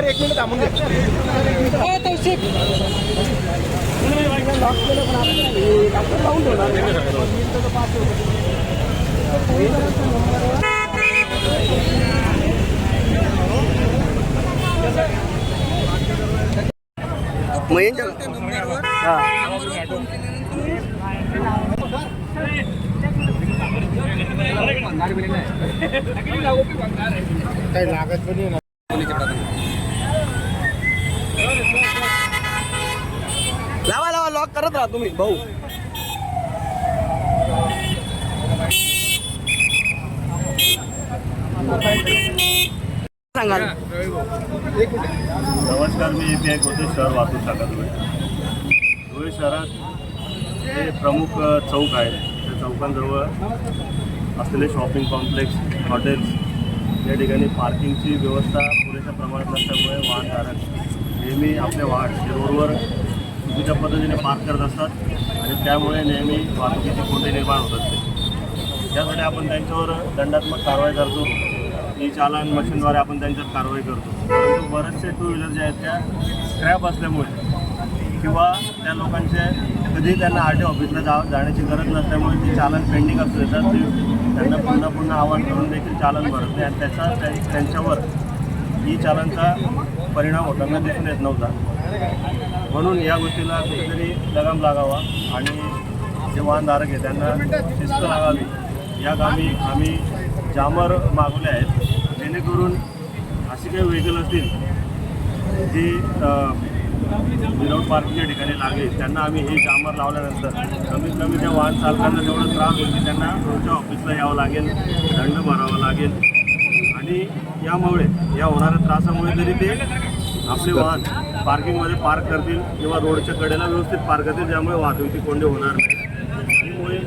Sir एक minute थांबून काही लागत पण नाही. लावा लावा लॉक करत राहा तुम्ही भाऊ. सांगाल. नमस्कार, मी इथे एक होते शहर वाहतूक शाखा धुळे शहरात जे प्रमुख चौक आहे त्या चौकांजवळ असलेले शॉपिंग कॉम्प्लेक्स, हॉटेल्स या ठिकाणी पार्किंगची व्यवस्था पुरेशा प्रमाणात नसल्यामुळे वाहनधारक नेहमी आपल्या रोडवर चुकीच्या पद्धतीने पार्क करत असतात आणि त्यामुळे नेहमी वाहतुकीची कोंडी निर्माण होत असते. त्यासाठी आपण त्यांच्यावर दंडात्मक कारवाई करतो. ई चालन मशीनद्वारे आपण त्यांच्यावर कारवाई करतो. परंतु बरेचसे टू व्हीलर जे आहेत त्या स्क्रॅप असल्यामुळे किंवा त्या लोकांचे कधी त्यांना RTO ऑफिसला जाण्याची गरज नसल्यामुळे ते चालन पेंडिंग असू देतात. ते त्यांना पुन्हा आवाहन करून देखील चालन भरत नाही आणि त्यांच्यावर ई चालनचा परिणाम होताना दिसून येत नव्हता. म्हणून या गोष्टीला कुठेतरी लगाम लागावा आणि जे वाहनधारक आहे त्यांना शिस्त लागावी या कामी आम्ही जामर मागवले आहेत, जेणेकरून अशी काही व्हेकल असतील जी विदाऊट पार्किंगच्या ठिकाणी लागेल त्यांना आम्ही हे जामर लावल्यानंतर कमीत कमी त्या वाहन चालकांना जेवढं त्रास होईल की त्यांना रोजच्या ऑफिसला यावं लागेल, दंड भरावा लागेल आणि यामुळे या होणाऱ्या त्रासामुळे तरी ते आपले वाहन पार्किंगमध्ये पार्क करतील किंवा रोडच्या कडेला व्यवस्थित पार्क करतील, ज्यामुळे वाहतुकीची कोंडी होणार नाही. त्यामुळे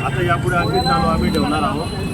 आता यापुढे आणखी चालू आम्ही ठेवणार आहोत.